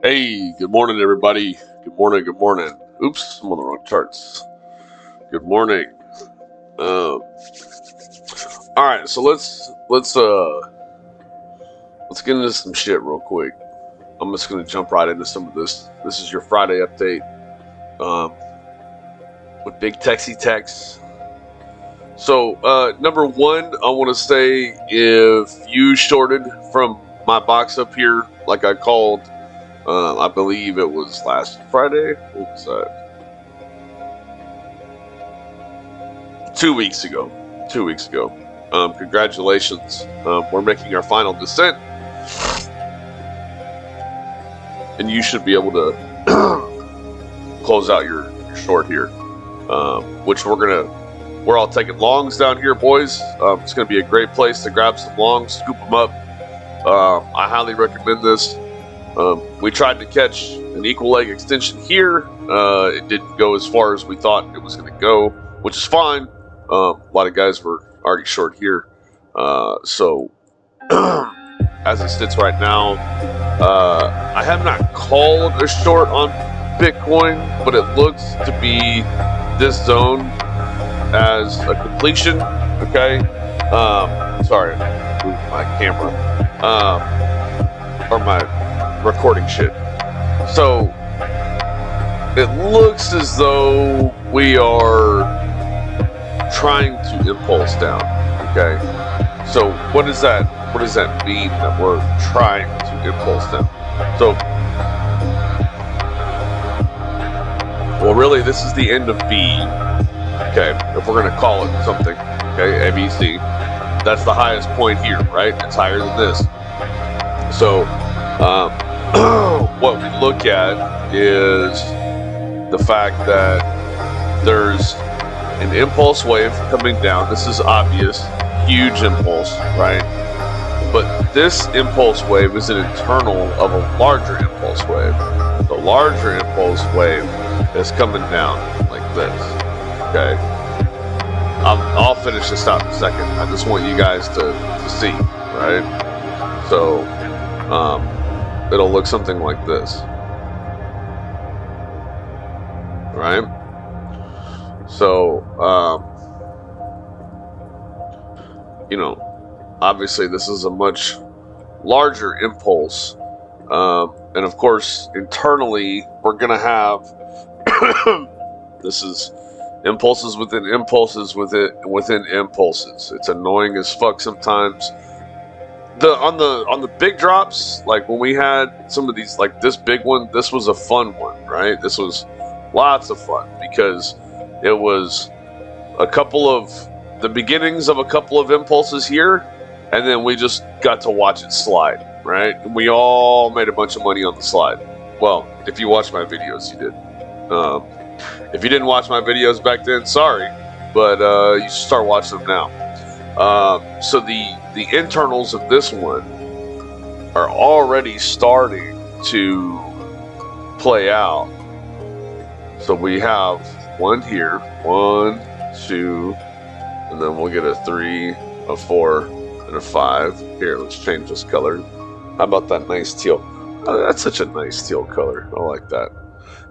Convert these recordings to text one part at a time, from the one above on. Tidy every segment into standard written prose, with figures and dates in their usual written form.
Hey, good morning, everybody. Good morning. Good morning. Oops, I'm on the wrong charts. Good morning. All right, so let's get into some shit real quick. I'm just gonna jump right into some of this. This is your Friday update with Big Texy Tex. So, number one, I want to say if you shorted from my box up here, like I called, I believe it was last Friday. What was that? 2 weeks ago. 2 weeks ago. Congratulations. We're making our final descent, and you should be able to close out your short here. Which we're all taking longs down here, boys. It's gonna be a great place to grab some longs, scoop them up. I highly recommend this. We tried to catch an equal leg extension here. It didn't go as far as we thought it was gonna go, which is fine. A lot of guys were already short here. So as it sits right now, I have not called a short on Bitcoin, but it looks to be this zone as a completion. Okay. Sorry, move my camera or my recording shit. So it looks as though we are trying to impulse down. Okay. So what does that mean that we're trying to impulse down? So, well, really, this is the end of B. Okay, if we're gonna call it something. Okay, ABC. That's the highest point here, right? It's higher than this. So, what we look at is the fact that there's an impulse wave coming down. This is obvious, huge impulse, right? But this impulse wave is an internal of a larger impulse wave. The larger impulse wave is coming down like this. Okay, I'll finish this out in a second. I just want you guys to see, right? So it'll look something like this, right? So obviously this is a much larger impulse, and of course internally we're gonna have this is impulses within impulses within impulses. It's annoying as fuck sometimes. On the big drops, like when we had some of these, like this big one, this was a fun one, right? This was lots of fun because it was the beginnings of a couple of impulses here, and then we just got to watch it slide, right? And we all made a bunch of money on the slide. Well, if you watched my videos, you did. If you didn't watch my videos back then, sorry, but you should start watching them now. So the internals of this one are already starting to play out. So we have one here, 1, 2, and then we'll get a 3, a 4, and a 5. Here, let's change this color. How about that nice teal? Oh, that's such a nice teal color. I like that.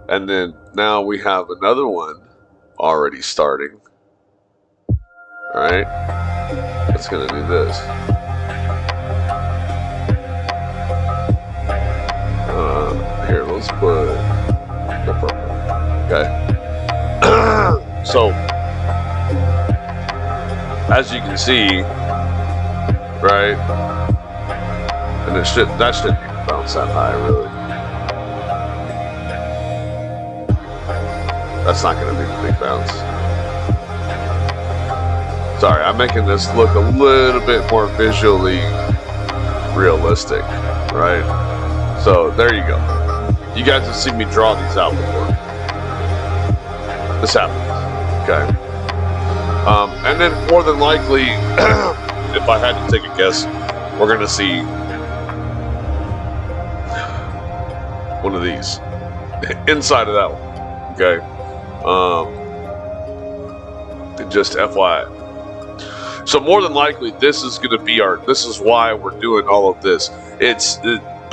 And then now we have another one already starting. All right, it's gonna do this. Here, let's put the purple. Okay. So, as you can see, right, and that shouldn't even bounce that high, really. That's not going to be a big bounce. Sorry, I'm making this look a little bit more visually realistic, right? So there you go. You guys have seen me draw these out before. This happens, okay? And then more than likely, if I had to take a guess, we're going to see one of these inside of that one, okay? Just FYI. So more than likely, this is going to be this is why we're doing all of this.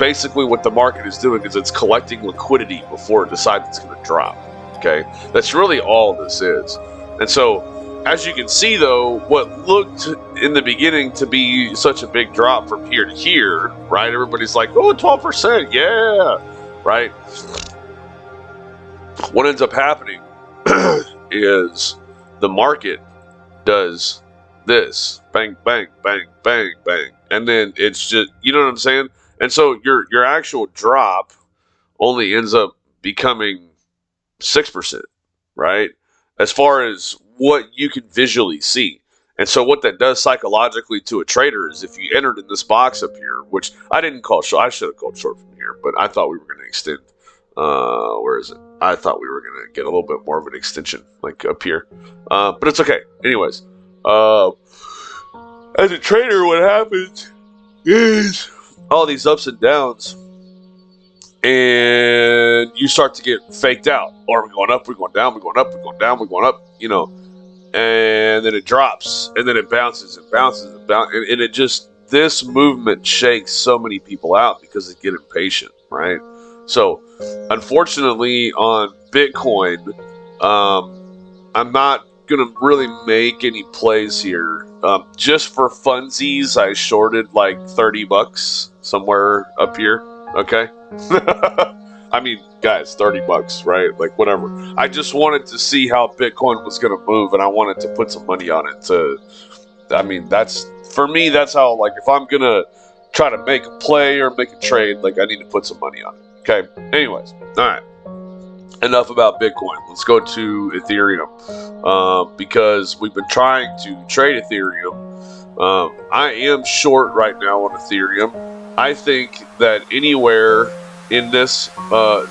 basically what the market is doing is it's collecting liquidity before it decides it's going to drop. Okay, that's really all this is. And so, as you can see, though, what looked in the beginning to be such a big drop from here to here, right? Everybody's like, oh, 12%, yeah, right? What ends up happening is the market does this, bang, bang, bang, bang, bang, and then it's just, you know what I'm saying? And so your actual drop only ends up becoming 6%, right? As far as what you can visually see. And so what that does psychologically to a trader is if you entered in this box up here, which I didn't call short, I should have called short from here, but I thought we were going to extend. Where is it? I thought we were going to get a little bit more of an extension, like up here. But it's okay. Anyways, as a trader, what happens is all these ups and downs, and you start to get faked out. Or we're going up, we're going down, we're going up, we're going down, we're going up, you know, and then it drops, and then it bounces and bounces and bounces, and it just, this movement shakes so many people out because they get impatient, right? So, unfortunately, on Bitcoin, I'm not going to really make any plays here. Just for funsies, I shorted like $30 somewhere up here, okay? I mean, guys, $30, right? Like, whatever. I just wanted to see how Bitcoin was going to move, and I wanted to put some money on it. I mean, that's, for me, that's how, like, if I'm going to try to make a play or make a trade, like, I need to put some money on it. Okay, anyways, all right. Enough about Bitcoin. Let's go to Ethereum, because we've been trying to trade Ethereum. I am short right now on Ethereum. I think that anywhere in this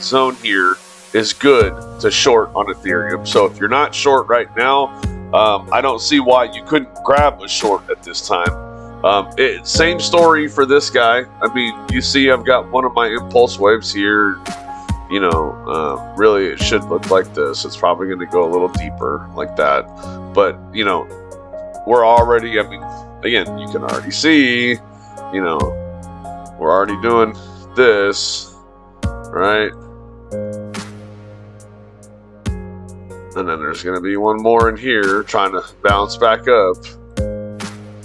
zone here is good to short on Ethereum. So if you're not short right now, I don't see why you couldn't grab a short at this time. Same story for this guy. I mean, you see I've got one of my impulse waves here. You know, really it should look like this. It's probably going to go a little deeper like that. But, you know, we're already, I mean, again, you can already see, you know, we're already doing this. Right? And then there's going to be one more in here trying to bounce back up.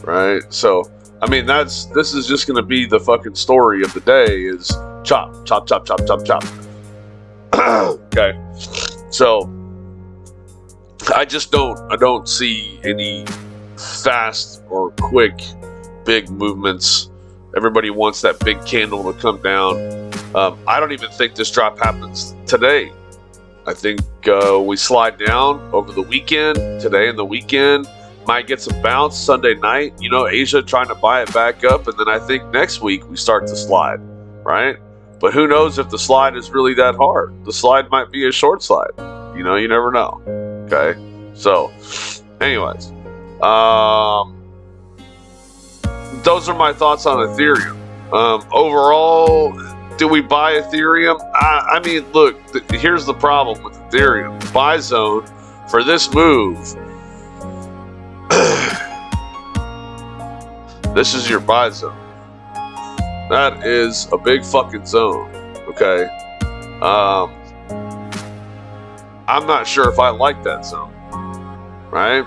Right? So, I mean, this is just going to be the fucking story of the day is chop, chop, chop, chop, chop, chop. Okay. So, I don't see any fast or quick big movements. Everybody wants that big candle to come down. I don't even think this drop happens today. I think we slide down over the weekend, today and the weekend. Might get some bounce Sunday night. You know, Asia trying to buy it back up. And then I think next week we start to slide, right? But who knows if the slide is really that hard. The slide might be a short slide. You know, you never know. Okay? So, anyways. Those are my thoughts on Ethereum. Overall, do we buy Ethereum? I mean, look, here's the problem with Ethereum. The buy zone for this move, this is your buy zone. That is a big fucking zone, okay? I'm not sure if I like that zone, right?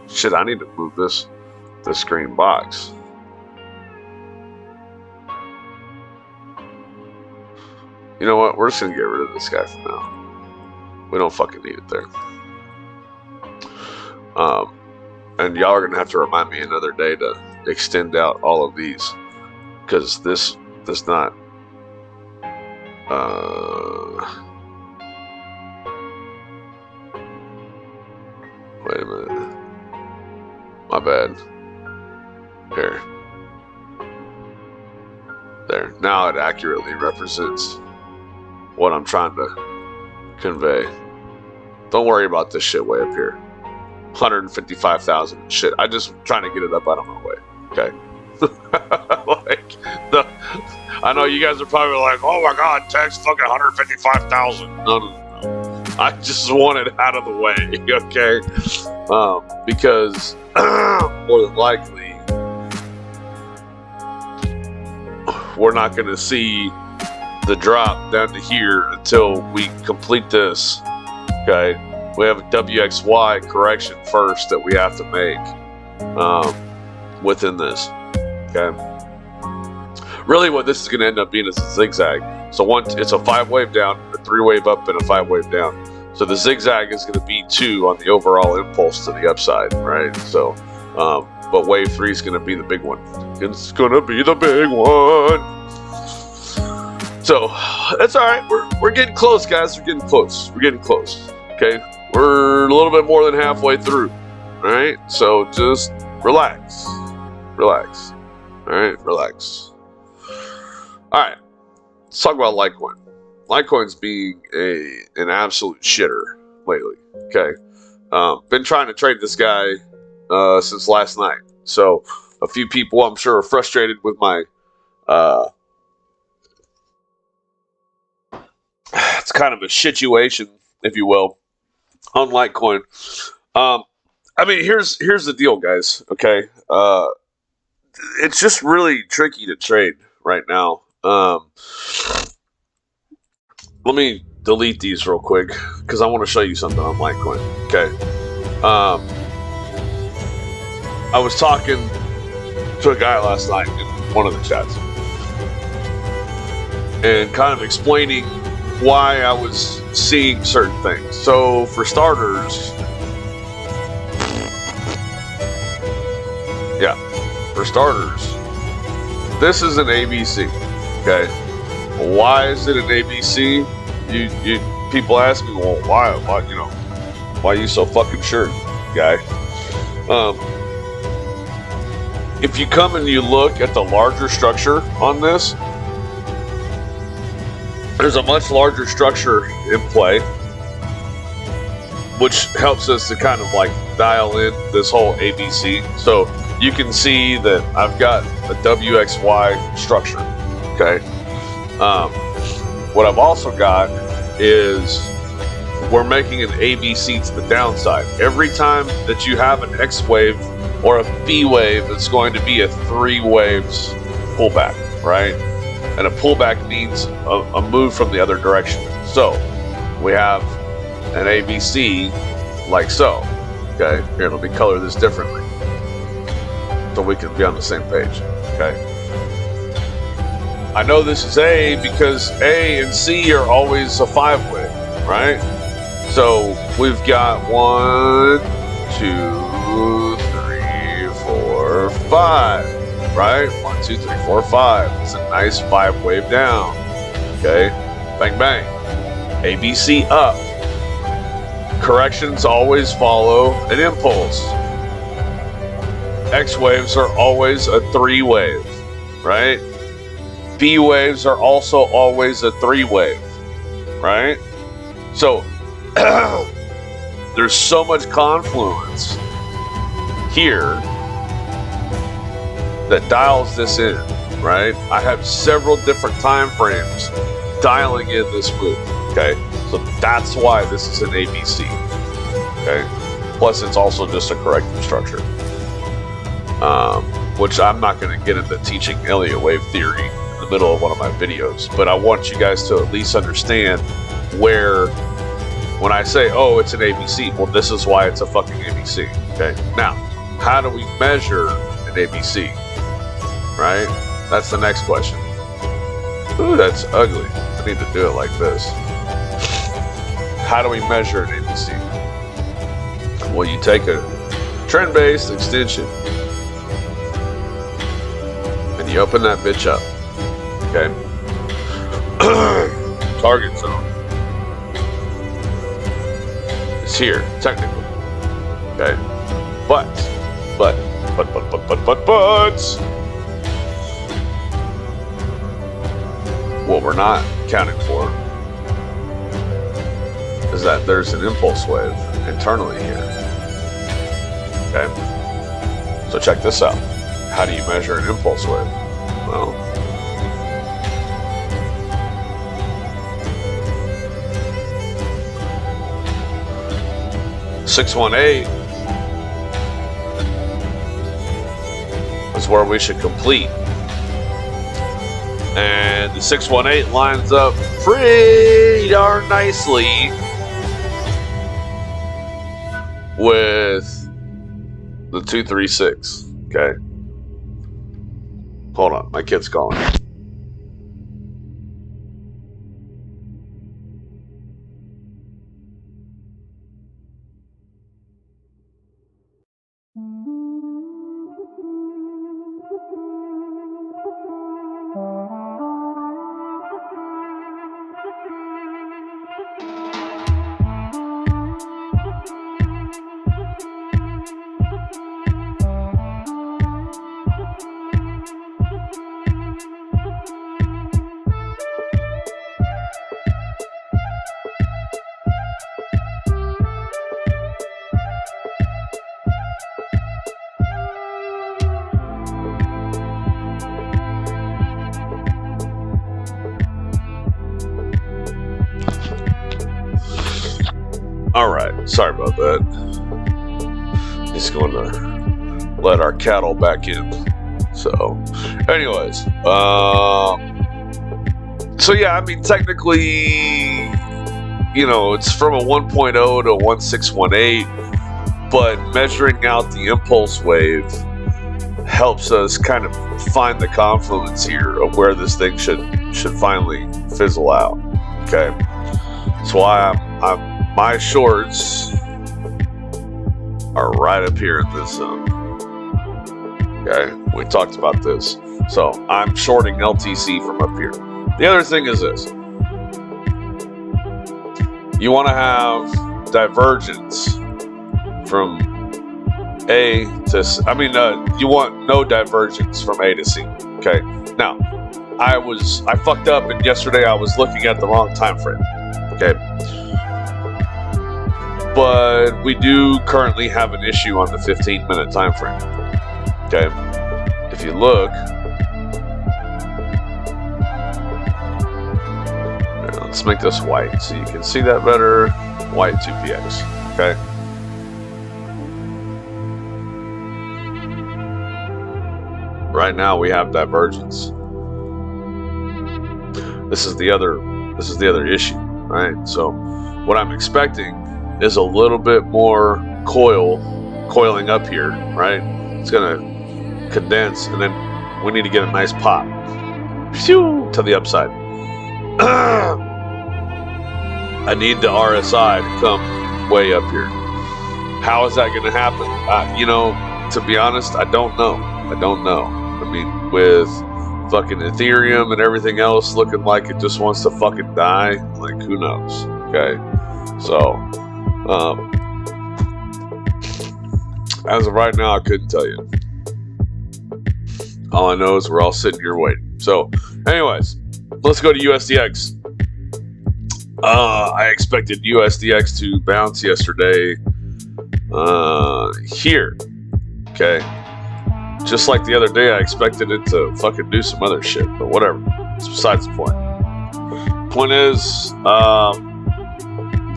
Shit, I need to move this green box. You know what? We're just gonna get rid of this guy for now. We don't fucking need it there. And y'all are gonna have to remind me another day to extend out all of these, because this does not. Wait a minute. My bad. Here. There. Now it accurately represents what I'm trying to convey. Don't worry about this shit way up here. 155,000 shit. I just trying to get it up out of my way. Okay. I know you guys are probably like, oh my god, Tex, fucking 155,000. No. I just want it out of the way, okay? Because more than likely, we're not going to see the drop down to here until we complete this. Okay, we have a WXY correction first that we have to make within this. Okay, really what this is going to end up being is a zigzag. So it's a 5-wave down, a 3-wave up, and a 5-wave down. So the zigzag is going to be 2 on the overall impulse to the upside, right? So, but wave 3 is going to be the big one. It's going to be the big one. So that's all right. We're getting close, guys. We're getting close. We're getting close. Okay, we're a little bit more than halfway through. All right. So just relax, relax. All right, relax. All right. Let's talk about Litecoin. Litecoin's being an absolute shitter lately. Okay, been trying to trade this guy since last night. So a few people, I'm sure, are frustrated with my. It's kind of a situation, if you will, on Litecoin. I mean, here's the deal, guys. Okay, it's just really tricky to trade right now. Let me delete these real quick because I want to show you something on Litecoin. Okay. I was talking to a guy last night in one of the chats and kind of explaining why I was seeing certain things. So for starters, this is an ABC. Okay. Why is it an ABC? You people ask me, well, why are you so fucking sure, guy? If you come and you look at the larger structure on this, there's a much larger structure in play, which helps us to kind of like dial in this whole ABC. So you can see that I've got a WXY structure. Okay. What I've also got is we're making an ABC to the downside. Every time that you have an X wave or a B wave, it's going to be a 3 waves pullback, right? And a pullback means a move from the other direction. So we have an ABC like so. Okay, here, let me color this differently so we can be on the same page. Okay. I know this is A because A and C are always a 5-wave, right? So we've got 1, 2, 3, 4, 5, right? 1, 2, 3, 4, 5. It's a nice 5-wave down. Okay, bang bang. ABC up. Corrections always follow an impulse. X waves are always a 3-wave, right? B waves are also always a 3-wave, right? So there's so much confluence here that dials this in, right? I have several different time frames dialing in this move. Okay, so that's why this is an ABC. Okay, plus it's also just a corrective structure, which I'm not going to get into teaching Elliott wave theory in the middle of one of my videos, but I want you guys to at least understand where, when I say, oh, it's an ABC, well, this is why it's a fucking ABC. Okay, now, how do we measure an ABC? Right? That's the next question. Ooh, that's ugly. I need to do it like this. How do we measure an ABC? Well, you take a trend-based extension and you open that bitch up. Okay? Target zone is here, technically. Okay? But what we're not accounting for is that there's an impulse wave internally here. Okay? So check this out. How do you measure an impulse wave? Well, $618 is where we should complete And the 618 lines up pretty darn nicely with the 236. Okay. Hold on, my kid's calling. Alright, sorry about that. He's going to let our cattle back in. So, anyways, so yeah, I mean, technically, you know, it's from a 1.0 to a 1618, but measuring out the impulse wave helps us kind of find the confluence here of where this thing should finally fizzle out. Okay, that's why my shorts are right up here in this zone. Okay, we talked about this. So I'm shorting LTC from up here. The other thing is this. You want to have divergence from A to C. I mean, you want no divergence from A to C. Okay. Now, I fucked up, and yesterday I was looking at the wrong time frame. Okay. But we do currently have an issue on the 15-minute time frame. Okay. If you look, let's make this white so you can see that better. White 2px. Okay. Right now we have divergence. This is the other issue, right? So what I'm expecting is a little bit more coiling up here, right? It's gonna condense, and then we need to get a nice pop. Phew, to the upside. I need the RSI to come way up here. How is that going to happen? You know, to be honest, I don't know. I mean, with fucking Ethereum and everything else looking like it just wants to fucking die, like, who knows? Okay, so as of right now, I couldn't tell you. All I know is we're all sitting here waiting. So, anyways, let's go to USDX. I expected USDX to bounce yesterday here. Okay. Just like the other day, I expected it to fucking do some other shit, but whatever. It's besides the point. Point is,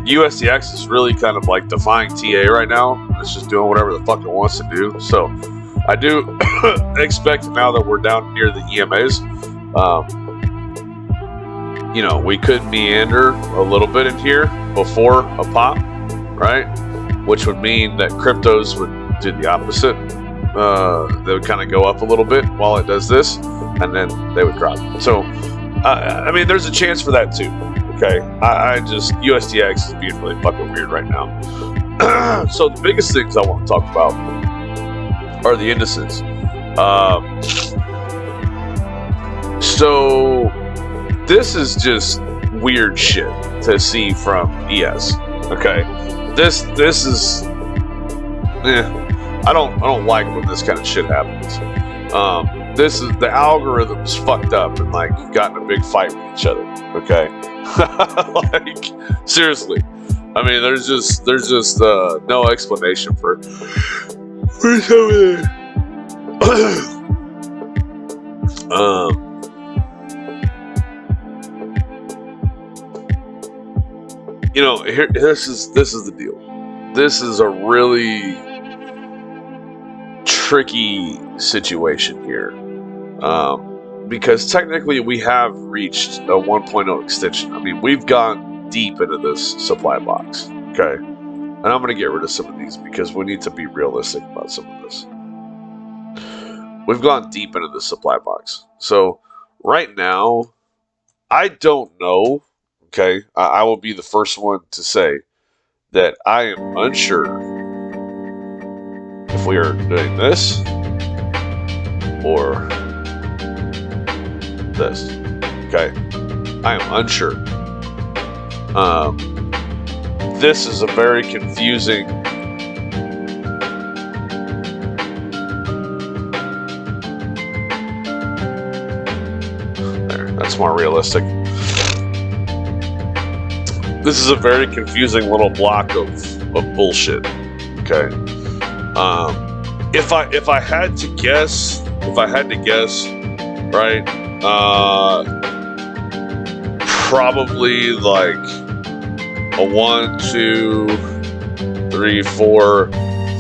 USDX is really kind of like defying TA right now. It's just doing whatever the fuck it wants to do. So I do expect now that we're down near the EMAs, you know, we could meander a little bit in here before a pop, right? Which would mean that cryptos would do the opposite. They would kind of go up a little bit while it does this, and then they would drop. So, I mean, there's a chance for that too. Okay, I just USDX is being really fucking weird right now. So the biggest things I want to talk about are the indices. So this is just weird shit to see from ES. Okay, this is, I don't like when this kind of shit happens. This is, the algorithm's fucked up and like gotten a big fight with each other. Okay, like seriously. I mean, there's just no explanation for some of it. You know, here this is the deal. This is a really tricky situation here. because technically we have reached a 1.0 extension. I mean, we've gone deep into this supply box, okay? And I'm going to get rid of some of these because we need to be realistic about some of this. We've gone deep into the supply box. So right now, I don't know, okay? I will be the first one to say that I am unsure if we are doing this or this, okay? I am unsure. This is a very confusing there, that's more realistic. This is a very confusing little block of bullshit, okay? If I had to guess, right, probably like a 1, 2, 3, 4,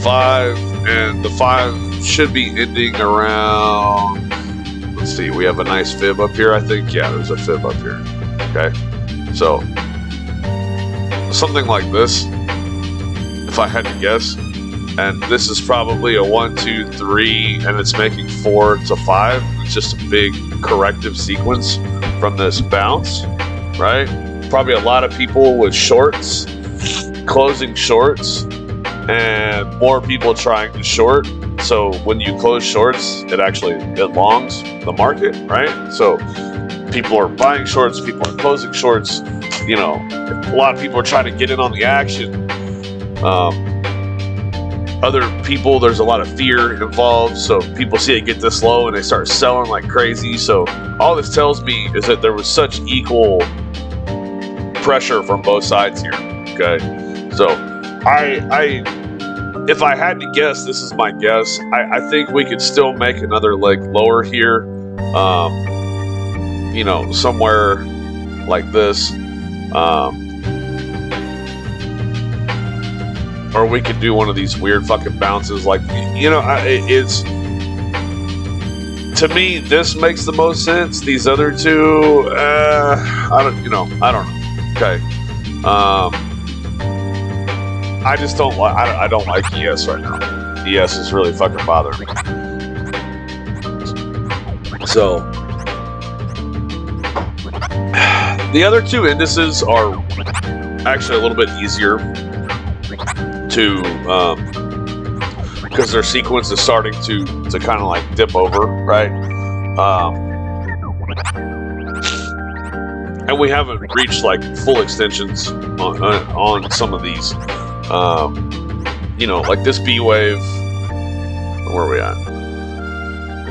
5, and the 5 should be ending around, let's see, we have a nice fib up here, I think. Yeah, there's a fib up here, okay? So, something like this, if I had to guess, and this is probably a 1, 2, 3, and it's making 4 to 5. It's just a big corrective sequence from this bounce, right? Probably a lot of people with shorts, closing shorts, and more people trying to short. So when you close shorts, it longs the market, right? So people are buying shorts, people are closing shorts. You know, a lot of people are trying to get in on the action. Other people, there's a lot of fear involved, so people see it get this low and they start selling like crazy. So all this tells me is that there was such equal pressure from both sides here, okay? So if I had to guess, this is my guess, I think we could still make another leg lower here, you know, somewhere like this. Or we could do one of these weird fucking bounces, like, you know, it's, to me, this makes the most sense. These other two, I don't know. Okay. I just don't like, I don't like ES right now. ES is really fucking bothering me. So, the other two indices are actually a little bit easier to, because their sequence is starting to kind of like dip over, right? And we haven't reached like full extensions on some of these. You know, like this B wave. Where are we at?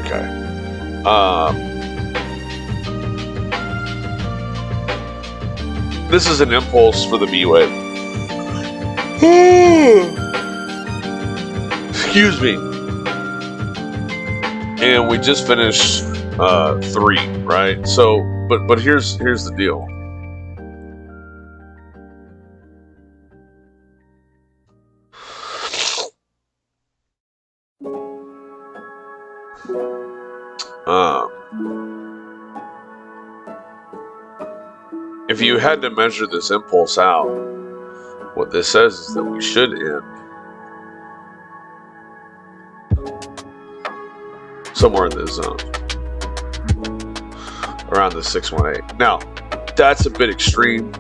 Okay. This is an impulse for the B wave. Excuse me. And we just finished 3, right? So, but here's the deal. If you had to measure this impulse out, what this says is that we should end somewhere in this zone, around the 618. Now, that's a bit extreme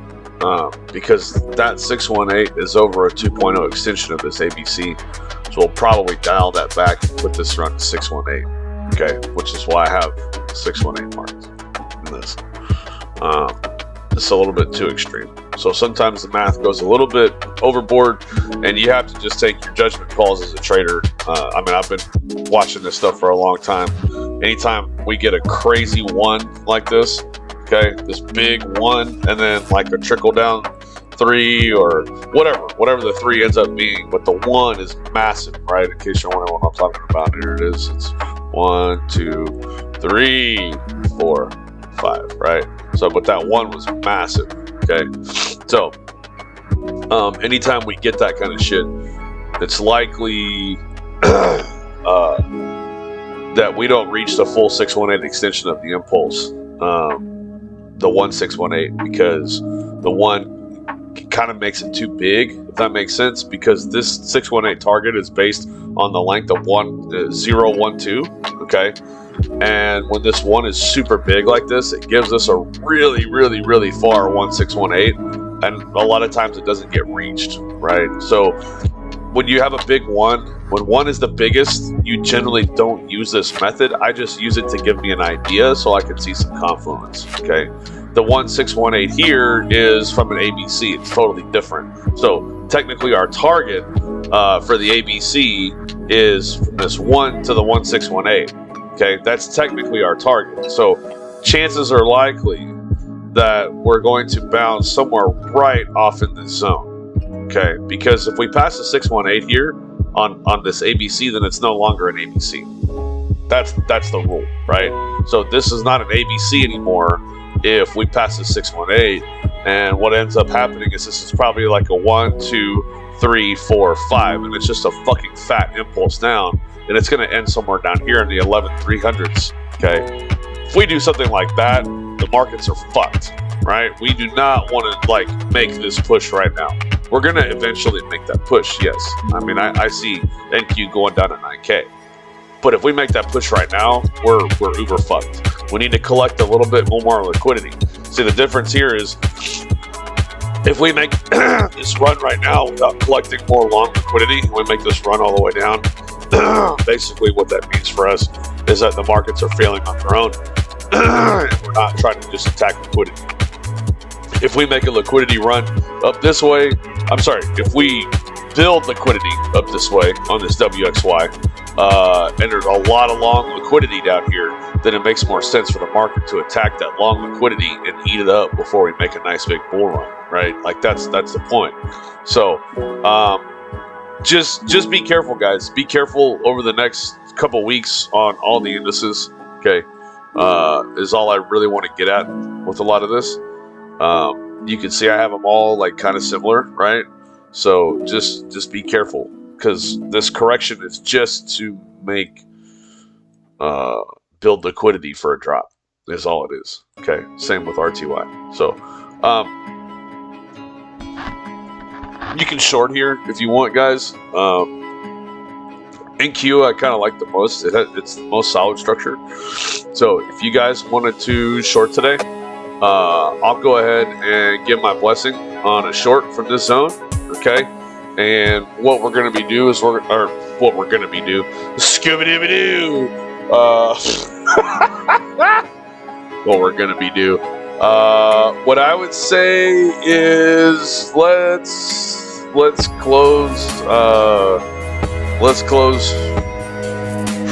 because that 618 is over a 2.0 extension of this ABC, so we'll probably dial that back and put this around 618. Okay, which is why I have 618 marked in this. It's a little bit too extreme. So sometimes the math goes a little bit overboard, and you have to just take your judgment calls as a trader. I mean, I've been watching this stuff for a long time. Anytime we get a crazy 1 like this, okay, this big 1, and then like a trickle down 3 or whatever the 3 ends up being, but the 1 is massive, right? In case you're wondering what I'm talking about, here it is. It's 1, 2, 3, 4, 5, right? So, but that 1 was massive, okay? So, anytime we get that kind of shit, it's likely that we don't reach the full 618 extension of the impulse, the 1618, because the one kind of makes it too big, if that makes sense, because this 618 target is based on the length of 012, okay? And when this one is super big like this, it gives us a really, really, really far 1618, and a lot of times it doesn't get reached, right? So when you have a big one, when one is the biggest, you generally don't use this method. I just use it to give me an idea so I can see some confluence, okay? The 1618 here is from an ABC. It's totally different. So technically our target for the ABC is from this 1 to the 1618. Okay, that's technically our target. So chances are likely that we're going to bounce somewhere right off in this zone. Okay, because if we pass the 618 here on this ABC, then it's no longer an ABC. That's the rule, right? So this is not an ABC anymore if we pass the 618, and what ends up happening is this is probably like a 1, 2, 3, 4, 5, and it's just a fucking fat impulse down, and it's going to end somewhere down here in the 11,300s. Okay, if we do something like that, the markets are fucked, right? We do not want to like make this push right now. We're going to eventually make that push, yes. I mean, I see NQ going down at 9K. But if we make that push right now, we're uber fucked. We need to collect a little bit more liquidity. See, the difference here is if we make this run right now without collecting more long liquidity, and we make this run all the way down, basically what that means for us is that the markets are failing on their own, and we're not trying to just attack liquidity. If we make a liquidity run up this way, if we build liquidity up this way on this WXY, and there's a lot of long liquidity down here, then it makes more sense for the market to attack that long liquidity and eat it up before we make a nice big bull run, right? Like that's the point. So just be careful, guys. Be careful over the next couple weeks on all the indices. Okay, is all I really want to get at with a lot of this. You can see I have them all like kind of similar, right? So just be careful, because this correction is just to make build liquidity for a drop is all it is. Okay, same with RTY. So you can short here if you want, guys. NQ I kind of like the most. It's the most solid structure. So if you guys wanted to short today, I'll go ahead and give my blessing on a short from this zone. Okay, and what we're going to be do is Scooby-Dooby-Doo. What we're going to be do. What I would say is let's close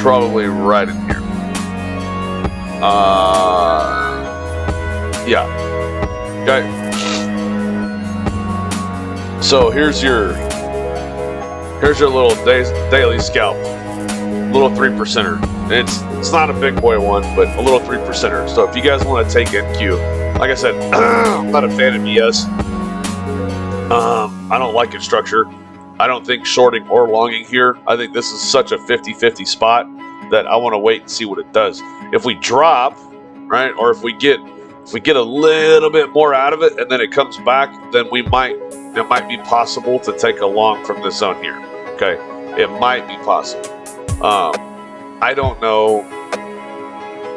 probably right in here. Yeah. Okay. So here's your little daily scalp, little 3%er. It's not a big boy one, but a little 3%er. So if you guys want to take NQ, like I said, I'm not a fan of ES. I don't like its structure. I don't think shorting or longing here. I think this is such a 50-50 spot that I want to wait and see what it does. If we drop, right, or if we get a little bit more out of it and then it comes back, then it might be possible to take a long from this zone here. Okay, it might be possible. I don't know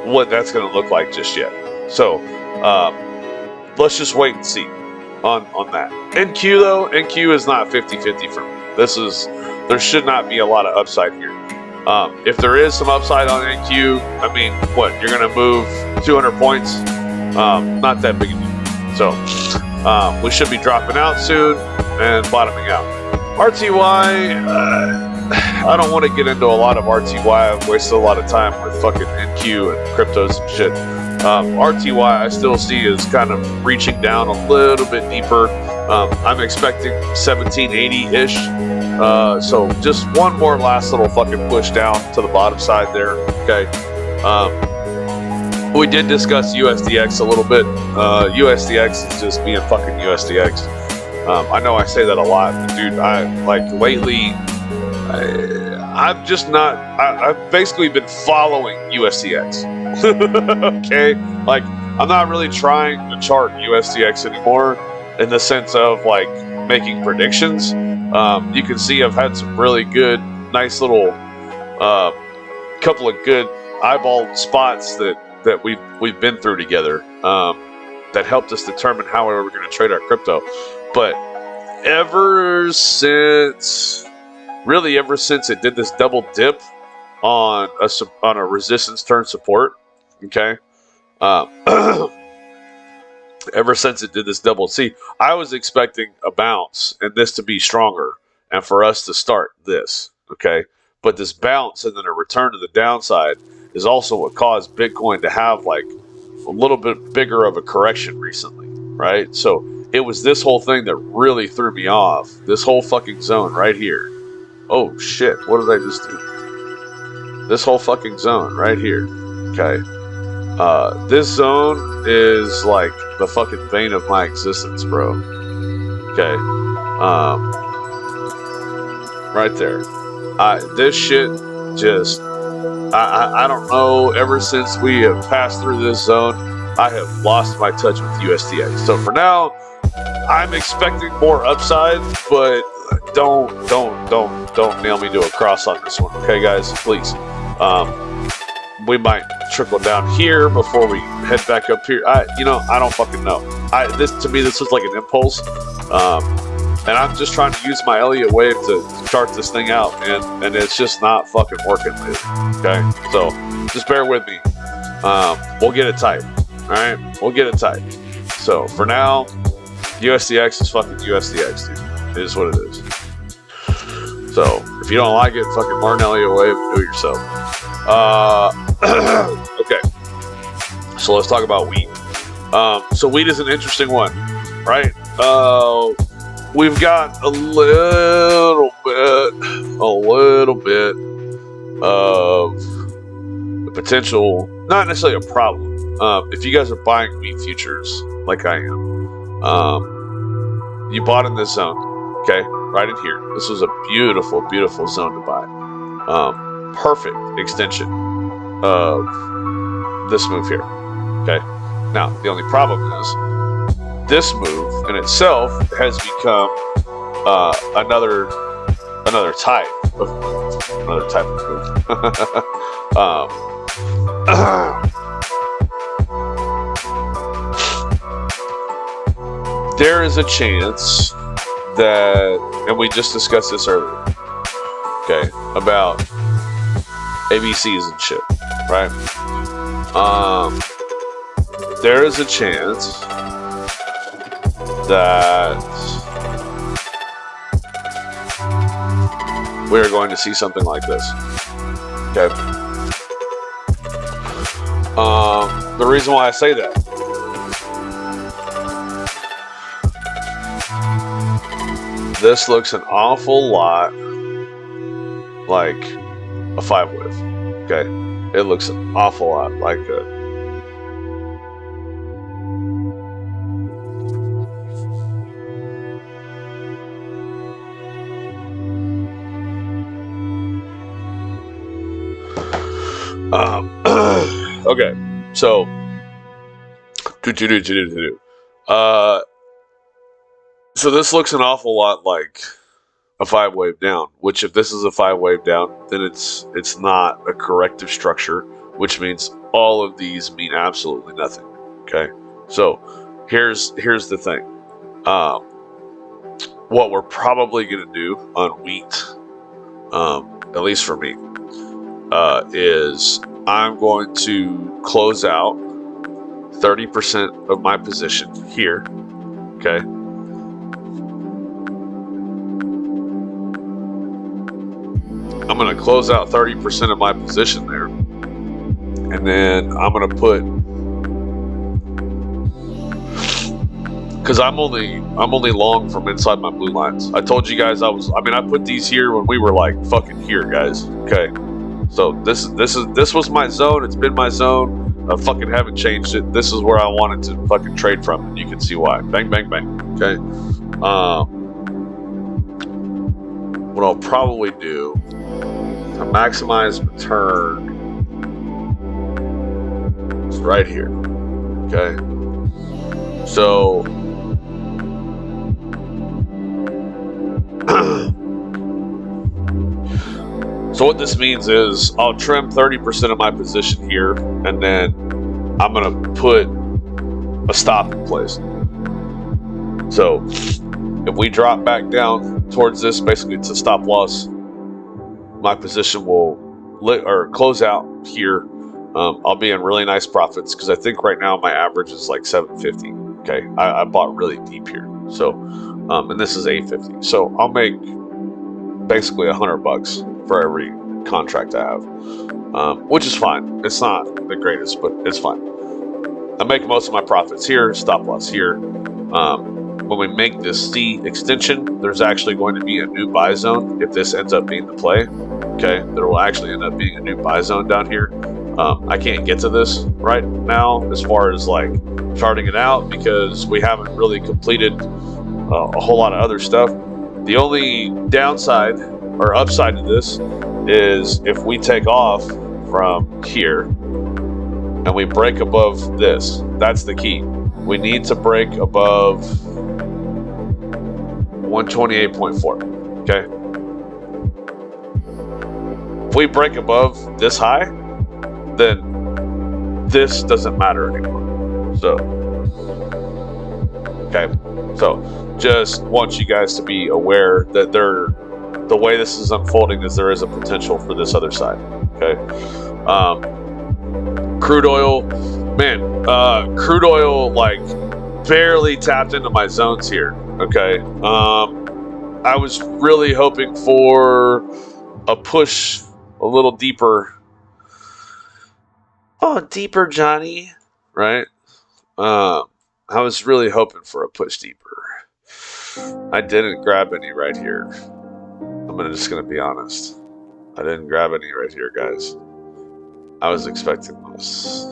what that's going to look like just yet. So let's just wait and see on that. NQ though, NQ is not 50-50 for me. There should not be a lot of upside here. If there is some upside on NQ, I mean, what, you're going to move 200 points? Not that big a deal. So we should be dropping out soon and bottoming out. RTY, I don't want to get into a lot of RTY. I've wasted a lot of time with fucking NQ and cryptos and shit. RTY I still see is kind of reaching down a little bit deeper. I'm expecting 1780-ish. So just one more last little fucking push down to the bottom side there. Okay. We did discuss USDX a little bit. USDX is just being fucking USDX. I know I say that a lot, but dude, lately, I've just not. I've basically been following USDX. Okay, like I'm not really trying to chart USDX anymore in the sense of like making predictions. You can see I've had some really good, nice little couple of good eyeball spots that we've been through together that helped us determine how we were going to trade our crypto. But ever since it did this double dip on a resistance turn support, okay. Ever since it did this double, see, I was expecting a bounce and this to be stronger, and for us to start this, okay. But this bounce and then a return to the downside is also what caused Bitcoin to have like a little bit bigger of a correction recently, right? So it was this whole thing that really threw me off. This whole fucking zone right here. Oh shit, what did I just do? This whole fucking zone right here, okay? This zone is like the fucking vein of my existence, bro. Okay. Right there. This shit just, I don't know, ever since we have passed through this zone, I have lost my touch with USDX. So for now, I'm expecting more upside, but don't nail me to a cross on this one, okay, guys? Please. We might trickle down here before we head back up here. I don't fucking know. To me, this was like an impulse, and I'm just trying to use my Elliott wave to chart this thing out, and it's just not fucking working, dude. Okay, so just bear with me. We'll get it tight. All right, we'll get it tight. So for now, USDX is fucking USDX, dude. It is what it is. So if you don't like it, fucking learn Elliott wave and do it yourself. Okay, so let's talk about wheat. So wheat is an interesting one, right? We've got a little bit of the potential, not necessarily a problem. If you guys are buying wheat futures like I am, you bought in this zone, okay, right in here. This was a beautiful, beautiful zone to buy. Perfect extension of this move here. Okay. Now the only problem is this move in itself has become another type of move. There is a chance that, and we just discussed this earlier, okay, about ABCs and shit, right? There is a chance that we are going to see something like this. Okay. The reason why I say that, this looks an awful lot like a 5 wave. Okay, it looks an awful lot like that. Okay, so so this looks an awful lot like a 5 wave down, which if this is a 5 wave down, then it's not a corrective structure, which means all of these mean absolutely nothing. Okay, so here's the thing. What we're probably gonna do on wheat, at least for me, is I'm going to close out 30% of my position here. Okay. I'm going to close out 30% of my position there, and then I'm going to put, because I'm only long from inside my blue lines. I told you guys I put these here when we were like fucking here, guys. Okay, so this was my zone. It's been my zone. I fucking haven't changed it. This is where I wanted to fucking trade from, and you can see why. Bang, bang, bang. Okay. What I'll probably do to maximize return is right here. Okay. So so what this means is I'll trim 30% of my position here, and then I'm going to put a stop in place. So if we drop back down towards this, basically it's a stop loss, my position will close out here. I'll be in really nice profits because I think right now my average is like 750. Okay, I bought really deep here. So, and this is 850. So I'll make basically $100 for every contract I have, which is fine. It's not the greatest, but it's fine. I make most of my profits here, stop loss here. When we make this C extension, there's actually going to be a new buy zone if this ends up being the play. Okay, there will actually end up being a new buy zone down here. I can't get to this right now as far as like charting it out because we haven't really completed a whole lot of other stuff. The only downside or upside to this is if we take off from here and we break above this. That's the key. We need to break above 128.4. Okay. If we break above this high, then this doesn't matter anymore. So, okay. So, just want you guys to be aware that the way this is unfolding is there is a potential for this other side. Okay. Crude oil, man, crude oil like barely tapped into my zones here. Okay. I was really hoping for a push a little deeper. Oh, deeper, Johnny. Right? I was really hoping for a push deeper. I didn't grab any right here. I'm just going to be honest. I didn't grab any right here, guys. I was expecting this.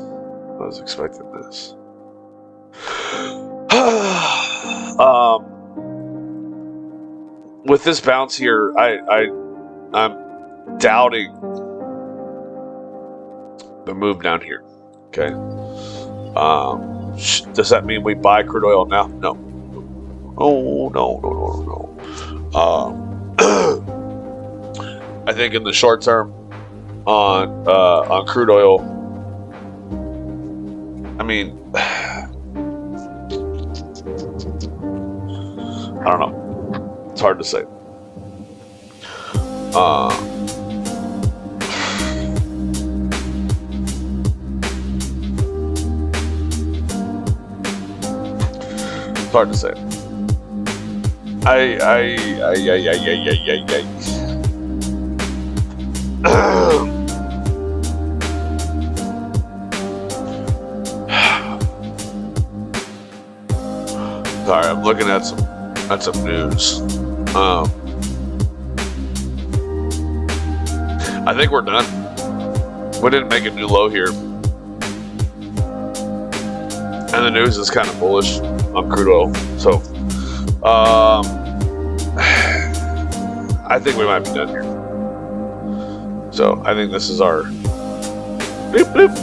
With this bounce here, I'm doubting the move down here. Okay. Does that mean we buy crude oil now? No. Oh, no. I think in the short term on crude oil, I mean, I don't know. It's hard to say. It's hard to say. Sorry, I'm looking at some news. I think we're done. We didn't make a new low here. And the news is kind of bullish on crude oil. So, I think we might be done here. So, I think this is our bloop, bloop.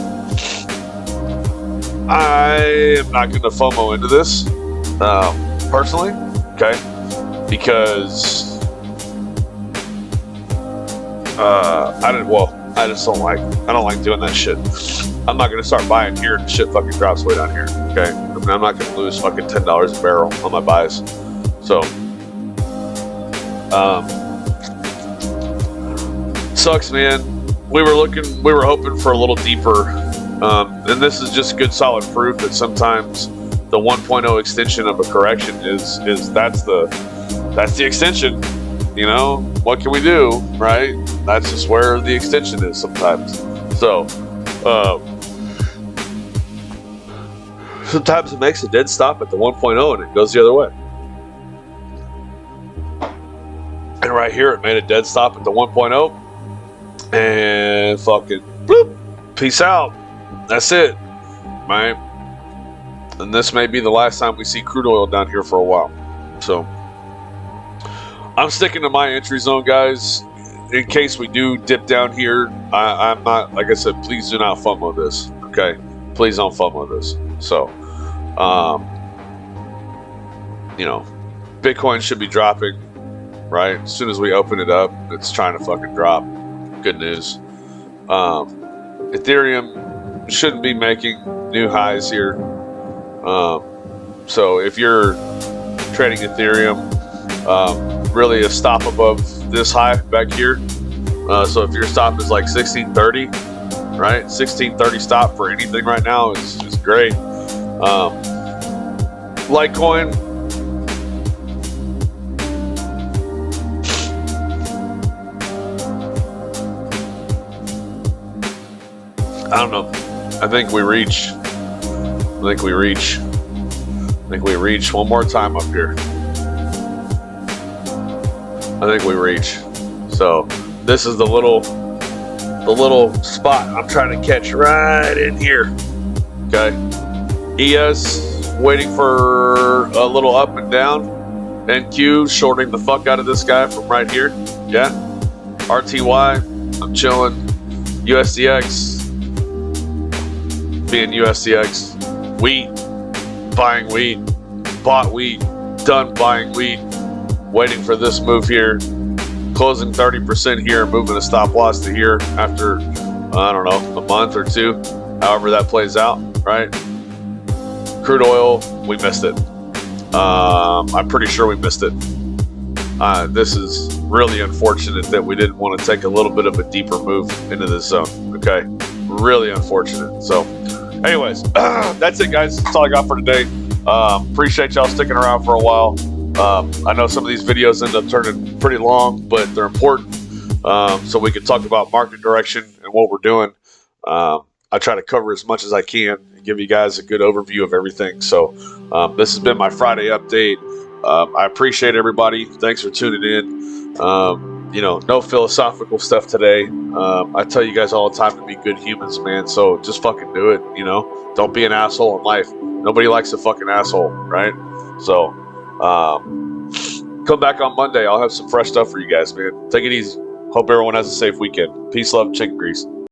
I am not going to FOMO into this, personally, okay? Because I don't like doing that shit. I'm not gonna start buying here and shit fucking drops way down here. Okay, I mean, I'm not gonna lose fucking $10 a barrel on my buys. So, sucks, man. We were hoping for a little deeper, and this is just good solid proof that sometimes the 1.0 extension of a correction is that's the extension. You know, what can we do, right? That's just where the extension is sometimes. So, sometimes it makes a dead stop at the 1.0 and it goes the other way. And right here, it made a dead stop at the 1.0 and fucking bloop, peace out. That's it, right? And this may be the last time we see crude oil down here for a while. So, I'm sticking to my entry zone, guys. in case we do dip down here, I'm not, like I said, please do not FOMO this. Okay, please don't FOMO this. So, you know, Bitcoin should be dropping, right? As soon as we open it up, it's trying to fucking drop. Good news. Ethereum shouldn't be making new highs here. So if you're trading Ethereum, really a stop above this high back here. So if your stop is like 1630, right? 1630 stop for anything right now is great. Litecoin, I don't know. I think we reach one more time up here. I think we reach. So this is the little spot I'm trying to catch right in here. Okay. ES waiting for a little up and down. NQ shorting the fuck out of this guy from right here. Yeah. RTY, I'm chilling. USDX being USDX. Wheat, buying wheat, bought wheat, done buying wheat, waiting for this move here, closing 30% here, moving a stop loss to here after, I don't know, a month or two, however that plays out, right? Crude oil, we missed it. I'm pretty sure we missed it. This is really unfortunate that we didn't want to take a little bit of a deeper move into this zone, okay? Really unfortunate. So, anyways, that's it, guys. That's all I got for today. Appreciate y'all sticking around for a while. I know some of these videos end up turning pretty long, but they're important. So we can talk about market direction and what we're doing. I try to cover as much as I can and give you guys a good overview of everything. So this has been my Friday update. I appreciate everybody. Thanks for tuning in. No philosophical stuff today. I tell you guys all the time to be good humans, man. So just fucking do it. Don't be an asshole in life. Nobody likes a fucking asshole, right? So come back on Monday. I'll have some fresh stuff for you guys, man. Take it easy. Hope everyone has a safe weekend. Peace, love, chicken grease.